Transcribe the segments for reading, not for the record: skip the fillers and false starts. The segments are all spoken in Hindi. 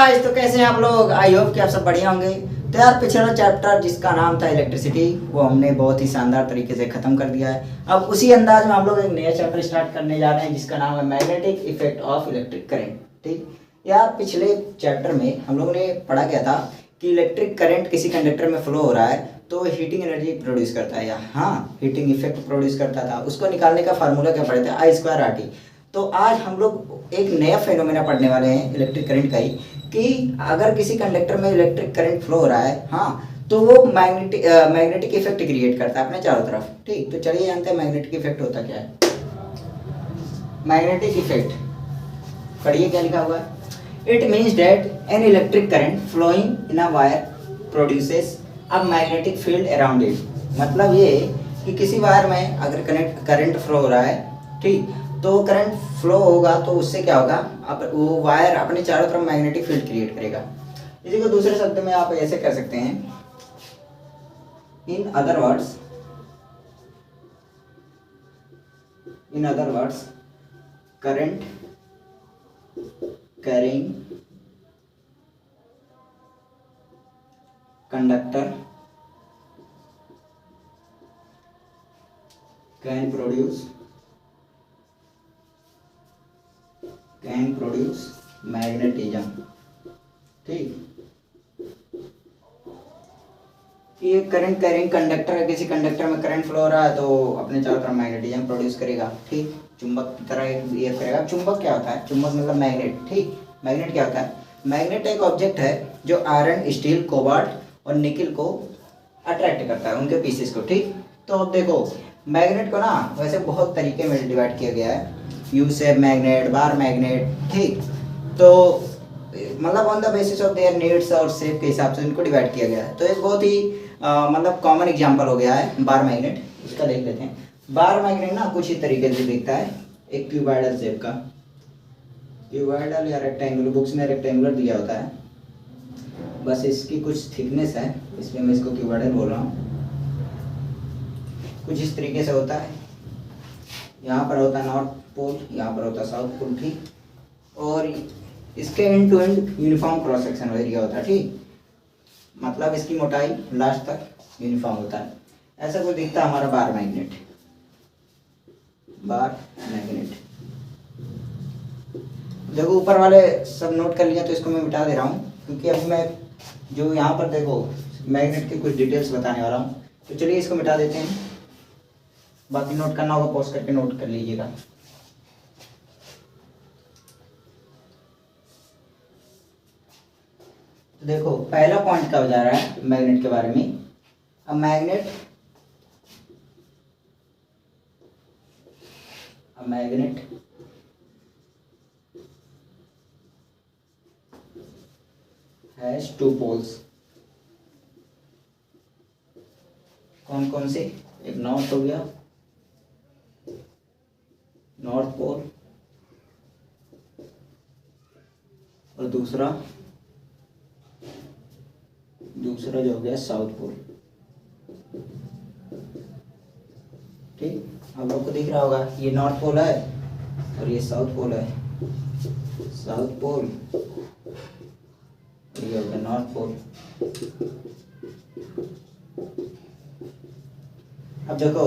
गाइस, तो कैसे हैं आप लोग। आई होप कि आप सब बढ़िया होंगे। तो यार, पिछला चैप्टर जिसका नाम था इलेक्ट्रिसिटी, वो हमने बहुत ही शानदार तरीके से ख़त्म कर दिया है। अब उसी अंदाज में हम लोग एक नया चैप्टर स्टार्ट करने जा रहे हैं जिसका नाम है magnetic effect of electric current. ठीक यार, पिछले चैप्टर में हम लोगों ने पढ़ा गया था कि इलेक्ट्रिक करंट किसी कंडक्टर में फ्लो हो रहा है तो हीटिंग एनर्जी प्रोड्यूस करता है, या हाँ हीटिंग इफेक्ट प्रोड्यूस करता था। उसको निकालने का फार्मूला क्या पढ़े थे, I²RT। तो आज हम लोग एक नया फेनोमेना पढ़ने वाले हैं इलेक्ट्रिक करंट का ही, कि अगर किसी कंडक्टर में इलेक्ट्रिक करंट फ्लो हो रहा है, हाँ, तो वो मैग्नेटिक इफेक्ट क्रिएट करता है अपने चारों तरफ। ठीक, तो चलिए जानते हैं मैग्नेटिक इफेक्ट होता क्या है। मैग्नेटिक इफेक्ट पढ़िए क्या लिखा हुआ है। It means that an electric current flowing in a wire produces a magnetic field around it. मतलब ये कि किसी वायर में अगर करंट फ्लो हो रहा है, ठीक, तो करंट फ्लो होगा तो उससे क्या होगा, अब वो वायर अपने चारों तरफ मैग्नेटिक फील्ड क्रिएट करेगा। इसी को दूसरे शब्द में आप ऐसे कह सकते हैं, in other words current carrying conductor can produce magnetism. ठीक, ये करंट कैरिंग कंडक्टर है, किसी कंडक्टर में करंट फ्लो हो रहा है तो अपने चारों तरफ मैग्नेटिज्म प्रोड्यूस करेगा। ठीक, चुंबक की तरह बिहेव करेगा। चुंबक क्या होता है, चुंबक मतलब मैग्नेट। ठीक, मैग्नेट क्या होता है, मैग्नेट एक ऑब्जेक्ट है जो आयरन, स्टील, कोबाल्ट और निकल को अट्रैक्ट करता है, उनके पीसेस को। ठीक, तो अब देखो मैग्नेट को ना वैसे बहुत तरीके में डिवाइड किया गया है, U shape magnet, bar magnet. ठीक, तो मतलब on the basis of their needs और शेप के हिसाब से इनको डिवाइड किया गया है। तो एक बहुत ही मतलब कॉमन एग्जांपल हो गया है बार मैग्नेट। इसका देख लेते हैं। बार मैग्नेट ना कुछ ही तरीके से दिखता है, एक क्यूबॉइडल शेप का, क्यूबॉइडल या रेक्टेंगुलर, बुक्स में रेक्टेंगुलर दिया होता है, बस इसकी कुछ थिकनेस है इसलिए मैं इसको क्यूबॉइडल बोल रहा हूँ। कुछ इस तरीके से होता है, यहाँ पर होता है नॉर्थ पोल, यहाँ पर होता है साउथ पोल। ठीक, और इसके end to end uniform cross section area होता है। ठीक, मतलब इसकी मोटाई लास्ट तक यूनिफॉर्म होता है। ऐसा कुछ दिखता है हमारा बार मैग्नेट। देखो ऊपर वाले सब नोट कर लिया, तो इसको मैं मिटा दे रहा हूँ क्योंकि अभी मैं जो यहाँ पर देखो मैग्नेट की कुछ डिटेल्स बताने वाला हूँ। तो चलिए इसको मिटा देते हैं, बाकी नोट करना होगा पॉज करके नोट कर लीजिएगा। तो देखो पहला पॉइंट क्या हो जा रहा है मैग्नेट के बारे में। A magnet has two poles. कौन कौन से, एक नॉर्थ हो गया, नॉर्थ पोल, और दूसरा जो हो गया साउथ पोल। ठीक, आप लोग को दिख रहा होगा ये नॉर्थ पोल है और ये साउथ पोल है, साउथ पोल, ये हो गया नॉर्थ पोल। अब देखो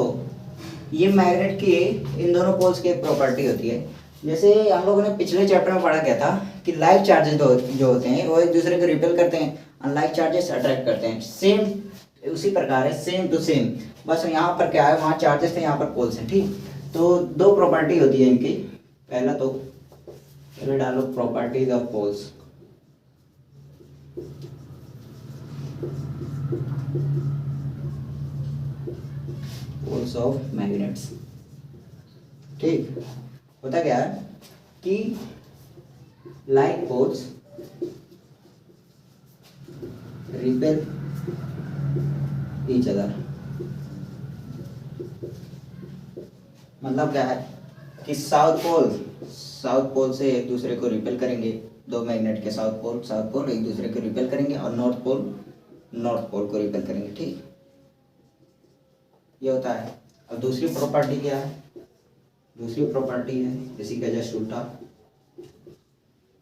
ये मैग्नेट की इन दोनों पोल्स की एक प्रॉपर्टी होती है, जैसे हम लोगों ने पिछले चैप्टर में पढ़ा गया था कि लाइक चार्जेस जो होते हैं वो एक दूसरे को रिपेल करते हैं, अनलाइक चार्जेस अट्रैक्ट करते हैं। सेम उसी प्रकार है, सेम टू सेम, बस यहाँ पर क्या है, वहाँ चार्जेस थे, यहाँ पर पोल्स हैं। ठीक, तो दो प्रॉपर्टी होती है इनकी। पहला तो चलो डालो properties of poles. Poles of magnets. ठीक, होता क्या है कि like poles repel each other. मतलब क्या है कि साउथ पोल से एक दूसरे को रिपेल करेंगे, दो मैग्नेट के साउथ पोल एक दूसरे को रिपेल करेंगे, और नॉर्थ पोल को रिपेल करेंगे। ठीक, ये होता है। अब दूसरी प्रॉपर्टी क्या है, दूसरी प्रॉपर्टी है इसी का जस्ट उल्टा,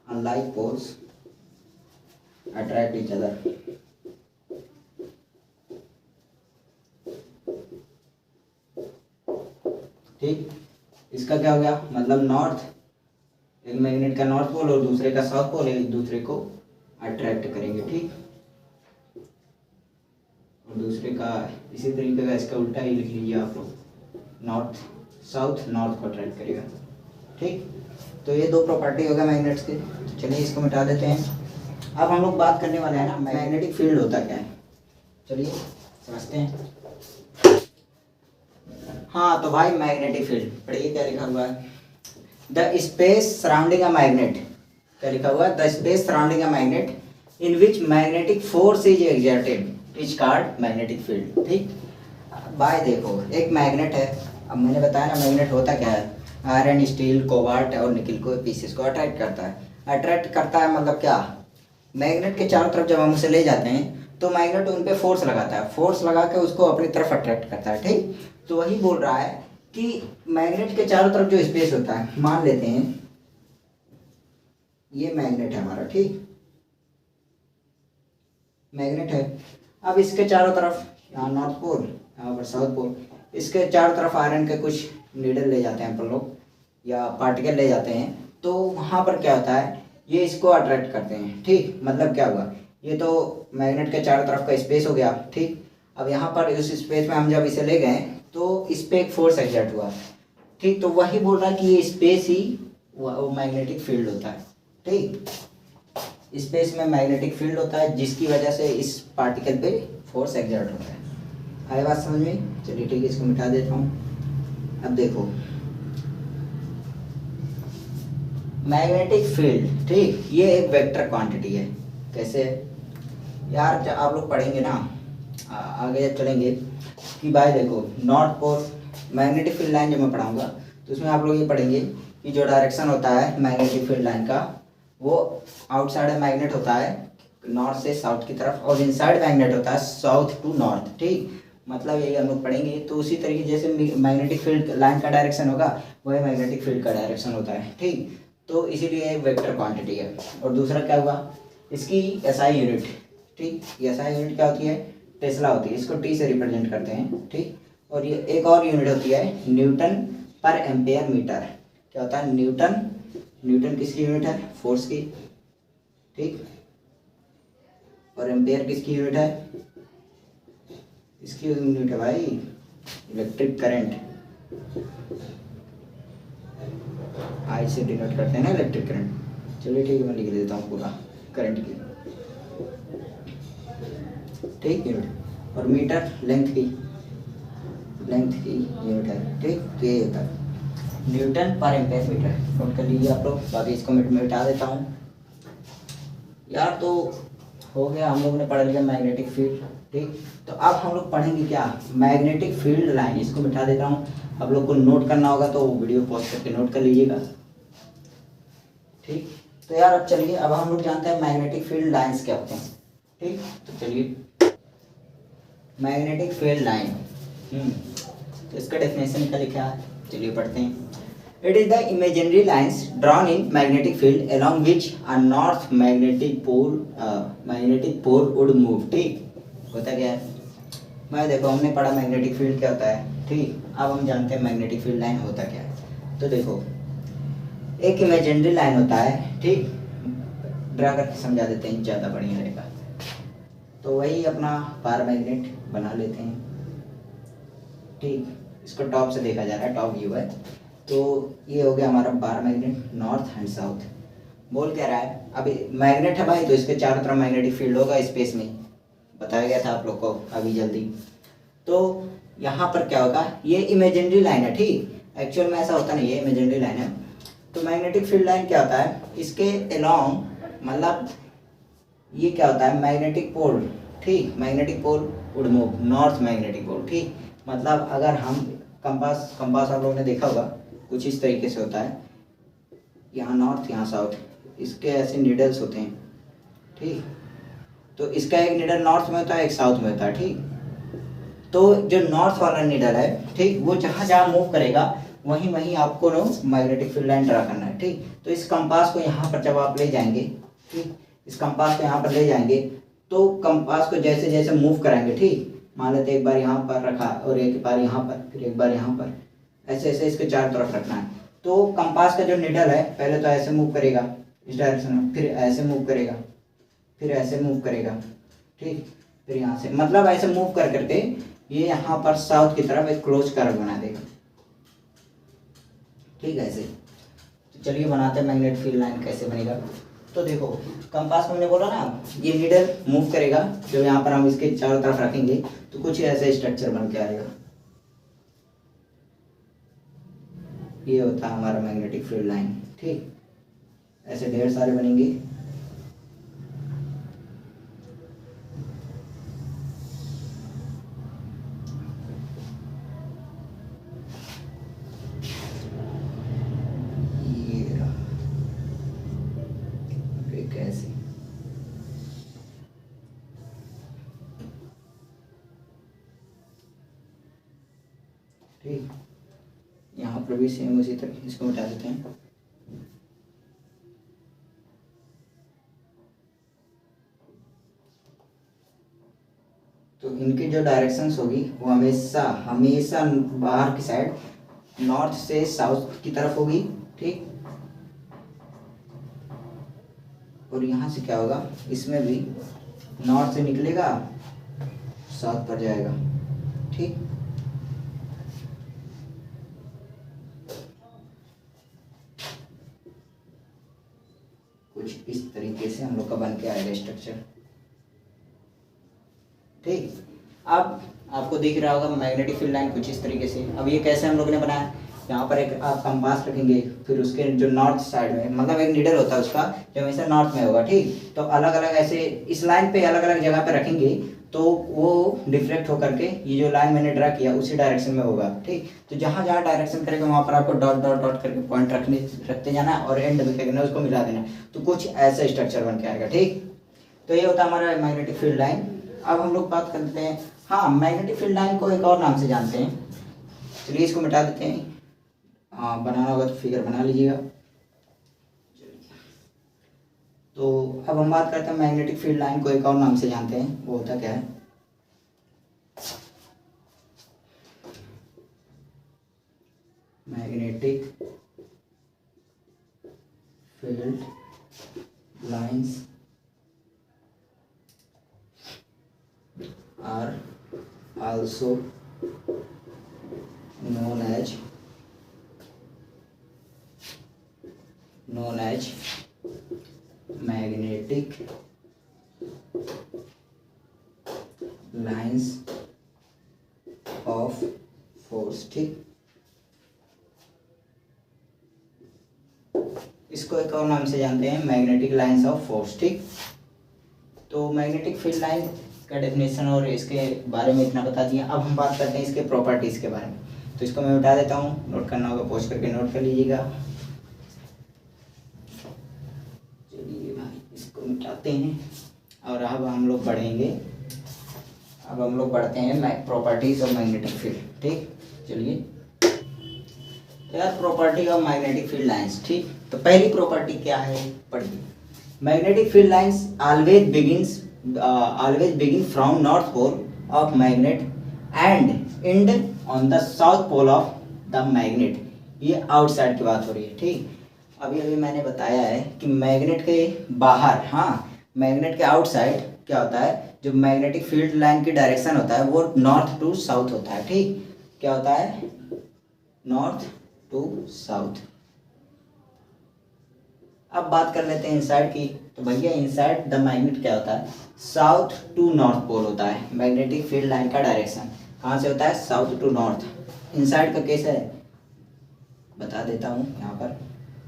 unlike poles attract each other. ठीक, इसका क्या हो गया, मतलब नॉर्थ, एक मैग्नेट का नॉर्थ पोल और दूसरे का साउथ पोल एक दूसरे को अट्रैक्ट करेंगे। ठीक, और दूसरे का इसी तरीके का इसका उल्टा ही लिख लीजिए आप लोग, नॉर्थ साउथ नॉर्थ को अट्रैक्ट करेगा। ठीक, तो ये दो प्रॉपर्टी होगा मैग्नेट्स के। तो चलिए इसको मिटा देते हैं। अब हम लोग बात करने वाले हैं ना मैग्नेटिक फील्ड होता क्या है, चलिए समझते हैं। हाँ तो भाई मैग्नेटिक फील्ड पढ़िए, क्या लिखा हुआ है, the space surrounding a magnet, क्या लिखा हुआ है, the space surrounding a magnet in which magnetic force is exerted is called magnetic field. ठीक, भाई देखो एक मैग्नेट है, अब मैंने बताया ना मैग्नेट होता क्या है, आयरन स्टील कोबाल्ट और निकल को पीसेस को अट्रैक्ट करता है। अट्रैक्ट करता है मतलब क्या, मैग्नेट के चारों तरफ जब हम उसे ले जाते हैं तो मैग्नेट उन पे फोर्स लगाता है, फोर्स लगा के उसको अपनी तरफ अट्रैक्ट करता है। ठीक, तो वही बोल रहा है कि मैग्नेट के चारों तरफ जो स्पेस होता है, मान लेते हैं ये मैग्नेट है हमारा, ठीक मैग्नेट है। अब इसके चारों तरफ, यहाँ नॉर्थ पोल यहाँ पर साउथ पोल, इसके चारों तरफ आयरन के कुछ नीडल ले जाते हैं अपन लोग या पार्टिकल ले जाते हैं, तो वहाँ पर क्या होता है, ये इसको अट्रैक्ट करते हैं। ठीक, मतलब क्या हुआ, ये तो मैग्नेट के चारों तरफ का स्पेस हो गया। ठीक, अब यहाँ पर उस स्पेस में हम जब इसे ले गए तो इस पर एक फोर्स एक्सर्ट हुआ। ठीक, तो वही बोल रहा है कि ये स्पेस ही वो मैग्नेटिक फील्ड होता है। ठीक, स्पेस में मैग्नेटिक फील्ड होता है जिसकी वजह से इस पार्टिकल पे फोर्स एक्सर्ट होता है। आए बात समझ में, चलिए ठीक है, इसको मिटा देता हूँ। अब देखो मैग्नेटिक फील्ड, ठीक ये एक वेक्टर क्वांटिटी है। कैसे यार, जब आप लोग पढ़ेंगे ना आगे जब चलेंगे कि भाई देखो north pole magnetic field line जब मैं पढ़ाऊंगा तो उसमें आप लोग ये पढ़ेंगे कि जो डायरेक्शन होता है मैग्नेटिक फील्ड लाइन का, वो आउटसाइड मैग्नेट होता है नॉर्थ से साउथ की तरफ, और इनसाइड मैग्नेट होता है साउथ टू नॉर्थ। ठीक, मतलब यही हम लोग पढ़ेंगे। तो उसी तरीके जैसे मैग्नेटिक फील्ड लाइन का डायरेक्शन होगा वही मैग्नेटिक फील्ड का डायरेक्शन होता है। ठीक, तो इसीलिए एक वेक्टर क्वांटिटी है। और दूसरा क्या हुआ, इसकी एसआई यूनिट, ठीक एसआई यूनिट क्या होती है, टेस्ला होती है, इसको टी से रिप्रेजेंट करते हैं। ठीक, और ये एक और यूनिट होती है न्यूटन पर एम्पेयर मीटर। क्या होता है, न्यूटन, न्यूटन किसकी यूनिट है, फोर्स की। ठीक, और एम्पेयर किसकी यूनिट है, इसकी यूनिट है भाई इलेक्ट्रिक करंट, आई से डिनोट करते हैं ना इलेक्ट्रिक करंट। चलिए ठीक है, मैं लिख देता हूँ पूरा करंट की। ठीक, यूनिट, और मीटर लेंथ की यूनिट है। ठीक, तो ये होता है Newton per ampere metre. Note कर लीजिए आप लोग, बाकी इसको मिटा देता हूँ यार। तो हो गया, हम लोगों ने पढ़ लिया मैग्नेटिक फील्ड। ठीक, तो अब हम लोग पढ़ेंगे क्या, मैग्नेटिक फील्ड लाइन। इसको मिटा देता हूँ, आप लोग को नोट करना होगा तो वीडियो पॉज करके नोट कर लीजिएगा। ठीक, तो यार अब चलिए, अब हम लोग जानते हैं मैग्नेटिक फील्ड लाइंस क्या होते हैं। ठीक, तो चलिए मैग्नेटिक फील्ड लाइन, तो इसका डेफिनेशन क्या लिखा है, चलिए पढ़ते हैं। It is the imaginary lines drawn in magnetic field along which a north magnetic pole would move. ठीक, होता क्या है, मैं देखो हमने पढ़ा मैग्नेटिक फील्ड क्या होता है। ठीक, अब हम जानते हैं मैग्नेटिक फील्ड लाइन होता क्या है। तो देखो एक इमेजिनरी लाइन होता है, ठीक ड्रा करके समझा देते हैं, ज़्यादा बढ़िया रहेगा। तो वही अपना पार मैग्नेट बना लेते हैं। ठीक, इसको टॉप से देखा जा रहा है, टॉप व्यू है। तो ये हो गया हमारा bar magnet north and south. बोल क्या रहा है, अभी मैग्नेट है भाई तो इसके चारों तरफ मैग्नेटिक फील्ड होगा स्पेस में, बताया गया था आप लोग को अभी जल्दी। तो यहाँ पर क्या होगा, ये इमेजिनरी लाइन है। ठीक, एक्चुअल में ऐसा होता नहीं है, इमेजिनरी लाइन है। तो मैग्नेटिक फील्ड लाइन क्या होता है, इसके अलोंग मतलब ये क्या होता है मैग्नेटिक पोल। ठीक, magnetic pole would move, north magnetic pole. ठीक, मतलब अगर हम कंपास आप लोगों ने देखा होगा कुछ इस तरीके से होता है, यहाँ नॉर्थ यहाँ साउथ, इसके ऐसे नीडल्स होते हैं। ठीक, तो इसका एक नीडल नॉर्थ में होता है, एक साउथ में होता है। ठीक, तो जो नॉर्थ वाला नीडल है, ठीक वो जहाँ जहाँ मूव करेगा वहीं वहीं आपको मैग्नेटिक फील्ड लाइन ड्रा करना है। ठीक, तो इस कंपास को यहाँ पर जब आप ले जाएंगे, ठीक इस कंपास को यहाँ पर ले जाएंगे, तो कंपास को जैसे जैसे मूव कराएंगे, ठीक, मान लेते एक बार यहाँ पर रखा और एक बार यहाँ पर, फिर एक बार यहाँ पर, ऐसे ऐसे इसके चारों तरफ रखना है। तो कंपास का जो निडल है पहले तो ऐसे मूव करेगा इस डायरेक्शन में, फिर ऐसे मूव करेगा, फिर ऐसे मूव करेगा, ठीक, फिर यहाँ से, मतलब ऐसे मूव कर करके ये यहाँ पर साउथ की तरफ एक क्लोज कर्व बना देगा, ठीक है ऐसे। तो चलिए बनाते हैं मैग्नेटिक फील्ड लाइन कैसे बनेगा। तो देखो कंपास को हमने बोला ना ये नीडल मूव करेगा, जब यहाँ पर हम इसके चारों तरफ रखेंगे तो कुछ ऐसे स्ट्रक्चर बन के आएगा। ये होता है हमारा मैग्नेटिक फील्ड लाइन, ठीक, ऐसे ढेर सारे बनेंगे। कैसे ठीक, यहाँ पर भी सेम उसी तरह, इसको मिटा देते हैं। तो इनकी जो डायरेक्शंस होगी वो हमेशा हमेशा बाहर की साइड नॉर्थ से साउथ की तरफ होगी, ठीक। और यहाँ से क्या होगा, इसमें भी नॉर्थ से निकलेगा साउथ पर जाएगा, ठीक। कुछ इस तरीके से हम लोग का बन के आएगा स्ट्रक्चर, ठीक। अब आपको दिख रहा होगा मैग्नेटिक फील्ड लाइन कुछ इस तरीके से। अब ये कैसे हम लोग ने बनाया, यहाँ पर एक आप कंपास रखेंगे, फिर उसके जो नॉर्थ साइड में, मतलब एक नीडल होता है उसका जो हमेशा नॉर्थ में होगा, ठीक। तो अलग अलग ऐसे इस लाइन पे अलग अलग जगह पे रखेंगे तो वो डिफ्लेक्ट होकर के ये जो लाइन मैंने ड्रा किया उसी डायरेक्शन में होगा, ठीक। तो जहाँ जहाँ डायरेक्शन करेगा वहाँ पर आपको डॉट डॉट डॉट करके पॉइंट रखते जाना है और एंड में क्या करना है उसको मिला देना है, तो कुछ ऐसा स्ट्रक्चर बन के आएगा, ठीक। तो ये होता है हमारा मैग्नेटिक फील्ड लाइन। अब हम लोग बात करते हैं, हाँ, मैग्नेटिक फील्ड लाइन को एक और नाम से जानते हैं। चलिए इसको मिटा देते हैं, हाँ, बनाना होगा तो फिगर बना लीजिएगा। तो अब हम बात करते हैं मैग्नेटिक फील्ड लाइन को एक और नाम से जानते हैं, वो होता क्या है। Magnetic field lines are also known as magnetic lines of force, ठीक। इसको एक और नाम से जानते हैं मैग्नेटिक लाइंस ऑफ फोर्स, ठीक। तो मैग्नेटिक फील्ड लाइन का डेफिनेशन और इसके बारे में इतना बता दिया। अब हम बात करते हैं इसके प्रॉपर्टीज़ के बारे में। तो इसको मैं मिटा देता हूँ, नोट करना होगा पॉज करके नोट कर लीजिएगा। चलिए भाई इसको मिटाते हैं और अब हम लोग बढ़ेंगे। अब हम लोग बढ़ते हैं प्रॉपर्टीज़ ऑफ मैग्नेटिक फील्ड, ठीक। चलिए तो यार property of magnetic field lines, ठीक। तो पहली प्रॉपर्टी क्या है, पढ़िए। Magnetic field lines always begin from north pole of magnet and end on the south pole of the magnet। ये आउटसाइड की बात हो रही है, ठीक। अभी अभी मैंने बताया है कि मैग्नेट के बाहर, हाँ, मैग्नेट के आउटसाइड क्या होता है, जो मैग्नेटिक फील्ड लाइन की डायरेक्शन होता है वो नॉर्थ टू साउथ होता है, ठीक। क्या होता है, नॉर्थ टू साउथ। अब बात कर लेते हैं इनसाइड की। तो भैया इनसाइड द मैग्नेट क्या होता है, साउथ टू नॉर्थ पोल होता है। मैग्नेटिक फील्ड लाइन का डायरेक्शन कहाँ से होता है, साउथ टू नॉर्थ। इनसाइड का केस है, बता देता हूँ यहाँ पर।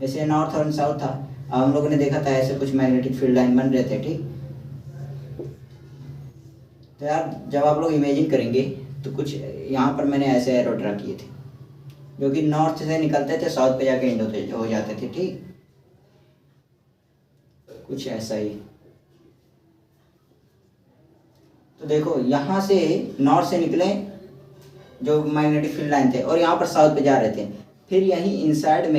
जैसे नॉर्थ और साउथ था, अब हम लोगों ने देखा था ऐसे कुछ मैग्नेटिक फील्ड लाइन बन रहे थे, ठीक। तो यार जब आप लोग इमेजिन करेंगे तो कुछ यहाँ पर मैंने ऐसे एरो ड्रा किए थे जो कि नॉर्थ से निकलते थे, साउथ पे जाके एंड हो जाते थे, ठीक। कुछ ऐसा ही। तो देखो यहाँ से नॉर्थ से निकले जो मैग्नेटिक फील्ड लाइन थे और यहाँ पर साउथ पे जा रहे थे, फिर यहीं इनसाइड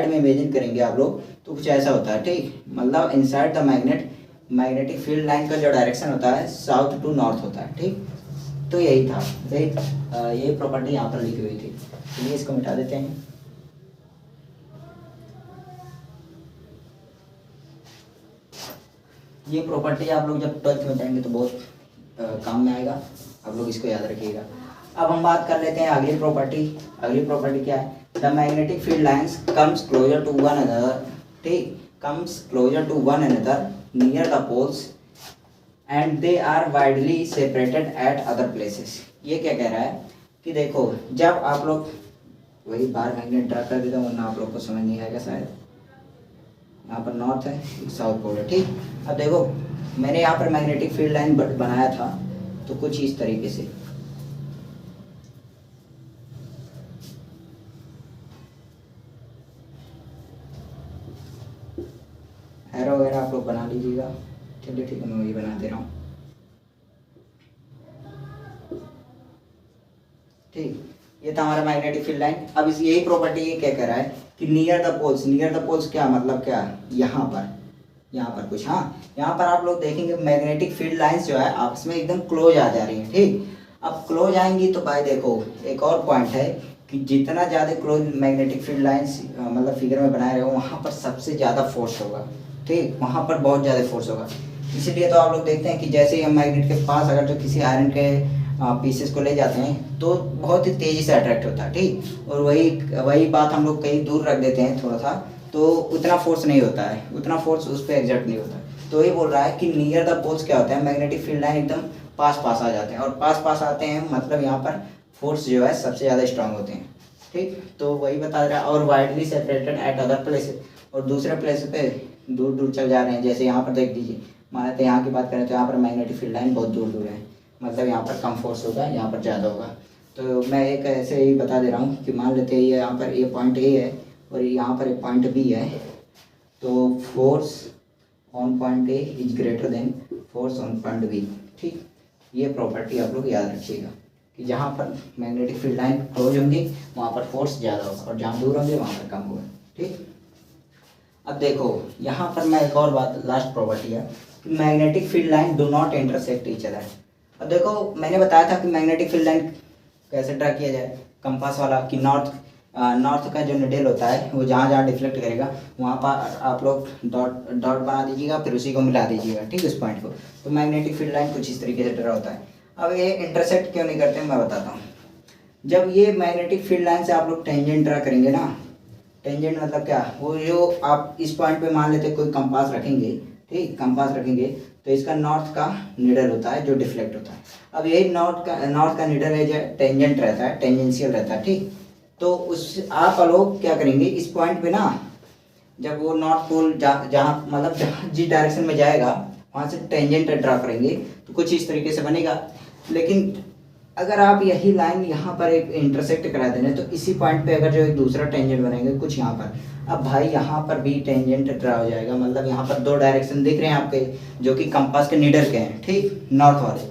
में इमेजिन करेंगे आप लोग तो कुछ ऐसा होता है, ठीक। मतलब inside the magnetic field line का जो डायरेक्शन होता है साउथ टू नॉर्थ होता है, ठीक। तो यही था, यही प्रॉपर्टी यहाँ पर लिखी हुई थी। चलिए इसको मिटा देते हैं। ये प्रॉपर्टी आप लोग जब 12th में जाएंगे तो बहुत काम में आएगा, आप लोग इसको याद रखिएगा। अब हम बात कर लेते हैं अगली प्रॉपर्टी क्या है? The magnetic field lines comes closer to one another, ठीक, comes closer to one another near the poles and they are widely separated at other places. ये क्या कह रहा है कि देखो, जब आप लोग वही बाहर मैग्नेट ड्रा कर देता हूँ वरना आप लोग को समझ नहीं आएगा शायद। यहाँ पर नॉर्थ है, साउथ पोल है, ठीक। अब देखो मैंने यहाँ पर मैग्नेटिक फील्ड लाइन बनाया था तो कुछ इस तरीके से, एरो वगैरह आप लोग बना लीजिएगा। चलिए ठीक है, मैं वही बना दे रहा हूँ, ठीक। ये था हमारा मैग्नेटिक फील्ड लाइन। अब इस यही प्रॉपर्टी ये क्या कह रहा है कि नियर द पोल्स क्या मतलब क्या, यहाँ पर कुछ, हाँ यहाँ पर आप लोग देखेंगे मैग्नेटिक फील्ड लाइंस जो है आपस में एकदम क्लोज आ जा रही है, ठीक। अब क्लोज आएंगी तो भाई देखो एक और पॉइंट है कि जितना ज़्यादा क्लोज मैग्नेटिक फील्ड लाइंस मतलब फिगर में बनाए रहे हो वहाँ पर सबसे ज़्यादा फोर्स होगा, ठीक, वहाँ पर बहुत ज़्यादा फोर्स होगा। इसीलिए तो आप लोग देखते हैं कि जैसे ही हम मैग्नेट के पास अगर जो किसी आयरन के पीसेस को ले जाते हैं तो बहुत ही तेज़ी से अट्रैक्ट होता है, ठीक। और वही बात हम लोग कहीं दूर रख देते हैं थोड़ा सा तो उतना फोर्स नहीं होता है, उतना फोर्स उस पर एग्जर्ट नहीं होता। तो ये बोल रहा है कि नियर द पोल्स क्या होता है, मैग्नेटिक फील्ड लाइन एकदम पास आ जाते हैं, और पास आते हैं मतलब यहाँ पर फोर्स जो है सबसे ज़्यादा स्ट्रांग होते हैं, ठीक। तो वही बता रहा है, और widely separated at other places, और दूसरे प्लेस पे दूर चल जा रहे हैं। जैसे यहाँ पर देख लीजिए, मान लेते हैं यहाँ की बात करें तो यहाँ पर मैग्नेटिक फील्ड लाइन बहुत दूर है, मतलब यहाँ पर कम फोर्स होगा, यहाँ पर ज़्यादा होगा। तो मैं एक ऐसे ही बता दे रहा हूँ कि मान लेते हैं ये यहाँ पर ये पॉइंट ए है और यहाँ पर एक पॉइंट बी है, तो force on point A is greater than force on point B, ठीक। ये प्रॉपर्टी आप लोग याद रखिएगा कि जहाँ पर मैग्नेटिक फील्ड लाइन क्लोज होंगी वहाँ पर फोर्स ज़्यादा होगा और जहाँ दूर होंगे वहाँ पर कम होगा, ठीक। अब देखो यहाँ पर मैं एक और बात, लास्ट प्रॉपर्टी है कि magnetic field line do not intersect each other. अब देखो मैंने बताया था कि मैग्नेटिक फील्ड लाइन कैसे ड्रा किया जाए, कंपास वाला, कि नॉर्थ का जो निडल होता है वो जहाँ डिफ्लेक्ट करेगा वहाँ पर आप लोग डॉट बना दीजिएगा, फिर उसी को मिला दीजिएगा, ठीक, उस पॉइंट को। तो मैग्नेटिक फील्ड लाइन कुछ इस तरीके से ड्रा होता है। अब ये इंटरसेक्ट क्यों नहीं करते मैं बताता हूँ। जब ये मैग्नेटिक फील्ड लाइन से आप लोग टेंजेंट ड्रा करेंगे ना, टेंजेंट मतलब क्या, वो जो आप इस पॉइंट पे मान लेते कोई कंपास रखेंगे, ठीक, कंपास रखेंगे तो इसका नॉर्थ का निडल होता है जो डिफ्लेक्ट होता है। अब यही नॉर्थ का निडल है जो टेंजेंट रहता है, टेंजेंशियल रहता है, ठीक। तो उस आप लोग क्या करेंगे इस पॉइंट पे ना, जब वो नॉर्थ पोल जहाँ मतलब जिस डायरेक्शन में जाएगा वहाँ से टेंजेंट ड्रा करेंगे तो कुछ इस तरीके से बनेगा। लेकिन अगर आप यही लाइन यहाँ पर एक इंटरसेक्ट करा देंगे तो इसी पॉइंट पे अगर जो एक दूसरा टेंजेंट बनेंगे कुछ यहाँ पर, अब भाई यहाँ पर भी टेंजेंट ड्रा हो जाएगा, मतलब यहाँ पर दो डायरेक्शन दिख रहे हैं आपके जो कि कंपास के नीडल के हैं, ठीक, नॉर्थ वाले।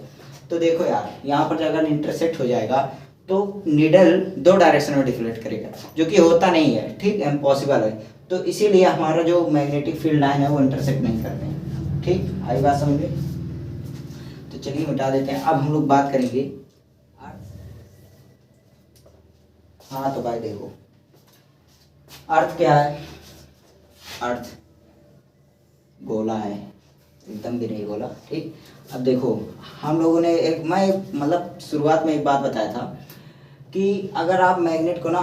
तो देखो यार यहाँ पर अगर इंटरसेक्ट हो जाएगा तो नीडल दो डायरेक्शन में डिफ्लेक्ट करेगा जो कि होता नहीं है, ठीक, इम्पॉसिबल है। तो इसीलिए हमारा जो मैग्नेटिक फील्ड लाइन है वो इंटरसेक्ट नहीं करते हैं, ठीक। आई बात समझ में? तो चलिए मिटा देते हैं। अब हम लोग बात करेंगे, हाँ तो भाई देखो अर्थ क्या है, अर्थ गोला है, एकदम भी नहीं गोला, ठीक। अब देखो हम लोगों ने मैं मतलब शुरुआत में एक बात बताया था कि अगर आप मैग्नेट को ना,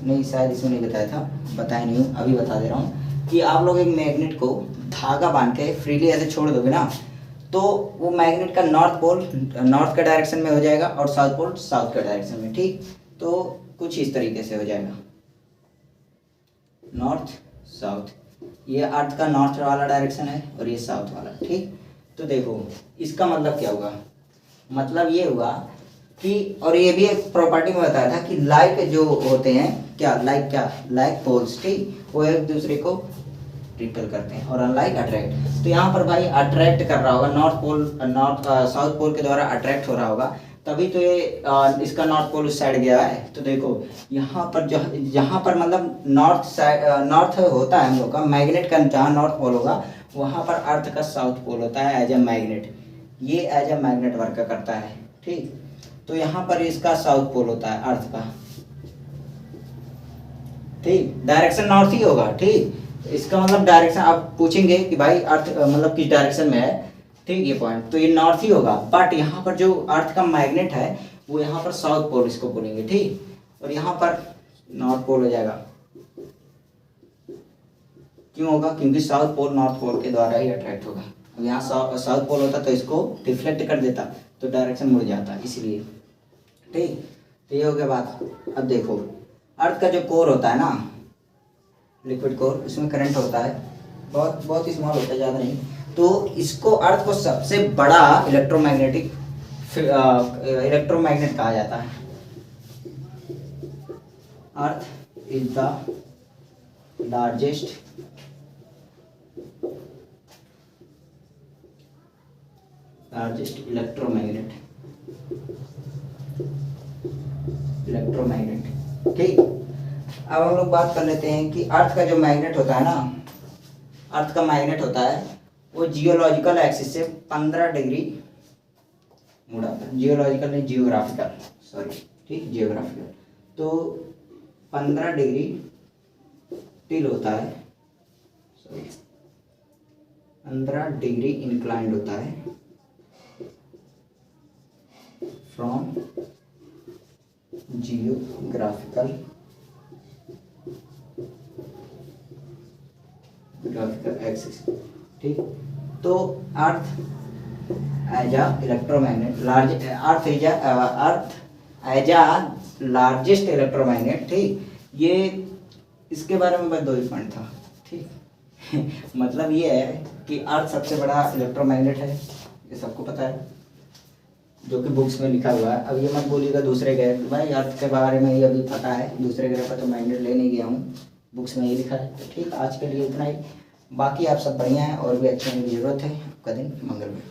नहीं शायद इसमें नहीं बताया था, बताया नहीं हूँ, अभी बता दे रहा हूँ कि आप लोग एक मैग्नेट को धागा बांध के फ्रीली ऐसे छोड़ दोगे ना तो वो मैग्नेट का नॉर्थ पोल नॉर्थ के डायरेक्शन में हो जाएगा और साउथ पोल साउथ के डायरेक्शन में, ठीक। तो कुछ इस तरीके से हो जाएगा, नॉर्थ साउथ, ये अर्थ का नॉर्थ वाला डायरेक्शन है और ये साउथ वाला, ठीक। तो देखो इसका मतलब क्या हुआ, मतलब ये हुआ कि, और ये भी एक प्रॉपर्टी में बताया था कि लाइक जो होते हैं लाइक पोल्स, ठीक, वो एक दूसरे को रिपेल करते हैं, और अनलाइक अट्रैक्ट। तो यहाँ पर भाई अट्रैक्ट कर रहा होगा, साउथ पोल के द्वारा अट्रैक्ट हो रहा होगा, तभी तो ये इसका नॉर्थ पोल उस साइड गया है। तो देखो यहाँ पर जो जहाँ पर मतलब नॉर्थ साइड नॉर्थ होता है हम लोग का मैग्नेट का, जहाँ नॉर्थ पोल होगा वहाँ पर अर्थ का साउथ पोल होता है एज ए मैग्नेट। ये एज ए मैग्नेट वर्क करता है, ठीक। तो यहाँ पर इसका साउथ पोल होता है अर्थ का, ठीक। डायरेक्शन नॉर्थ ही होगा, ठीक। इसका मतलब डायरेक्शन आप पूछेंगे कि भाई अर्थ मतलब किस डायरेक्शन में है, ठीक। ये पॉइंट तो ये नॉर्थ ही होगा, बट यहाँ पर जो अर्थ का मैग्नेट है वो यहाँ पर साउथ पोल इसको बोलेंगे, ठीक। और यहाँ पर नॉर्थ पोल हो जाएगा। क्यों होगा? क्योंकि साउथ पोल नॉर्थ पोल के द्वारा ही अट्रैक्ट होगा। अब यहाँ साउथ पोल होता तो इसको डिफ्लेक्ट कर देता, तो डायरेक्शन मुड़ जाता, इसलिए, ठीक। तो ये हो गया बात। अब देखो अर्थ का जो कोर होता है ना, लिक्विड कोर, उसमें करंट होता है, बहुत बहुत ही स्मॉल होता है, ज़्यादा नहीं। तो इसको अर्थ को सबसे बड़ा इलेक्ट्रोमैग्नेट कहा जाता है। Earth is the largest electromagnet, ठीक। अब हम लोग बात कर लेते हैं कि अर्थ का जो मैग्नेट होता है ना, अर्थ का मैग्नेट होता है वो जियोलॉजिकल एक्सिस से 15 डिग्री मुड़ा, जियोलॉजिकल नहीं जियोग्राफिकल, सॉरी, ठीक, जियोग्राफिकल। तो 15 डिग्री टिल होता है, सॉरी 15 डिग्री इंक्लाइंड होता है फ्रॉम जियोग्राफिकल एक्सिस, ठीक। तो earth as a electromagnet earth as a largest electromagnet, ठीक। ये इसके बारे में बस 2 ही पॉइंट था, ठीक। मतलब ये है कि अर्थ सबसे बड़ा इलेक्ट्रोमैग्नेट है, ये सबको पता है, जो कि बुक्स में लिखा हुआ है। अब ये मत बोलिएगा दूसरे ग्रह, भाई अर्थ के बारे में ये अभी पता है, दूसरे ग्रह पर तो मैग्नेट ले नहीं गया हूँ, बुक्स में ये लिखा है। तो ठीक, आज के लिए इतना ही। बाकी आप सब बढ़िया हैं और भी अच्छे होने की ज़रूरत है। आपका दिन मंगलमय।